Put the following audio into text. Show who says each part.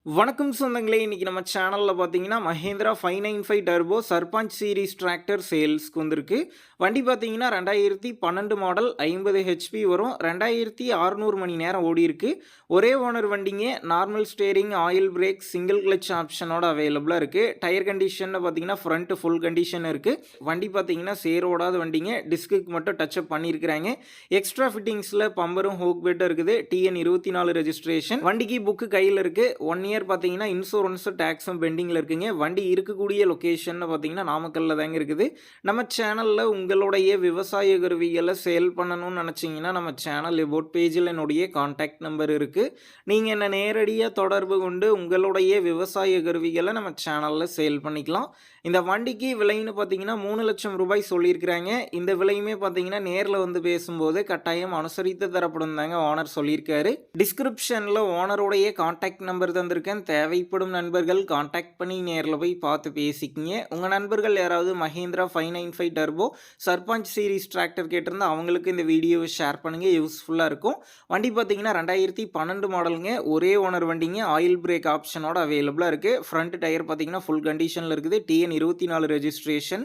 Speaker 1: வணக்கம் சொந்தங்களே! இன்னைக்கு நம்ம சேனல்ல பார்த்தீங்கன்னா, Mahindra 595 turbo Sarpanch series tractor சேல்ஸ்க்கு வந்திருக்கு. வண்டி பார்த்தீங்கன்னா 2012 மாடல் 50 ஹெச்பி வரும். 2600 மணி நேரம் ஓடியிருக்கு. ஒரே ஓனர் வண்டிங்க. Normal steering, oil brake, single clutch ஆப்ஷனோட அவைலபிளா இருக்கு. டயர் கண்டிஷன்னு பார்த்தீங்கன்னா, ஃப்ரண்ட் ஃபுல் கண்டிஷன் இருக்கு. வண்டி பார்த்தீங்கன்னா சேர் ஓடாத வண்டிங்க. டிஸ்க்குக்கு மட்டும் டச் அப் பண்ணியிருக்கிறாங்க. எக்ஸ்ட்ரா ஃபிட்டிங்ஸ்ல பம்பரும், ஹூக் பெட்டும் இருக்குது. TN 24 registration. வண்டிக்கு புக்கு கையில இருக்கு. 1 இயர் பார்த்தீங்கன்னா, இன்சூரன்ஸ், டாக்ஸும் பெண்டிங்கில இருக்குங்க. வண்டி இருக்கக்கூடிய லொகேஷன்னு பார்த்தீங்கன்னா, நாமக்கல்ல தாங்க இருக்குது. நம்ம சேனல்ல உங்களுடைய விவசாய கருவிகள சேல் பண்ணணும்னு நெனச்சீங்கன்னா, நம்ம சேனல் எபோட் பேஜில என்னுடைய கான்டாக்ட் நம்பர் இருக்கு. நீங்க என்ன நேரடியா தொடர்பு கொண்டு உங்களுடைய விவசாய கருவிகள நம்ம சேனல்ல சேல் பண்ணிக்கலாம். இந்த வண்டிக்கு விலைன்னு பார்த்தீங்கன்னா, ரூ. 3,00,000 சொல்லியிருக்கிறாங்க. இந்த விலையுமே பார்த்தீங்கன்னா, நேர்ல வந்து பேசும்போது கட்டாயம் அனுசரித்து தரப்படும் தாங்க ஓனர் சொல்லியிருக்காரு. டிஸ்கிரிப்ஷன்ல ஓனருடைய கான்டாக்ட் நம்பர் தந்திருக்கேன். தேவைப்படும் நண்பர்கள் கான்டாக்ட் பண்ணி நேர்ல போய் பார்த்து பேசிக்கங்க. உங்க நண்பர்கள் யாராவது Mahindra 595 turbo Sarpanch series tractor கேட்டிருந்தா அவங்களுக்கு இந்த வீடியோவை ஷேர் பண்ணுங்க. யூஸ்ஃபுல்லா இருக்கும். வண்டி பார்த்தீங்கன்னா 2012 மாடலுங்க. ஒரே ஓனர் வண்டிங்க. ஆயில் பிரேக் ஆப்ஷனோட அவைலபிளா இருக்கு. ஃப்ரண்ட் டயர் பார்த்தீங்கன்னா ஃபுல் கண்டிஷன்ல இருக்குது. TN 24 registration.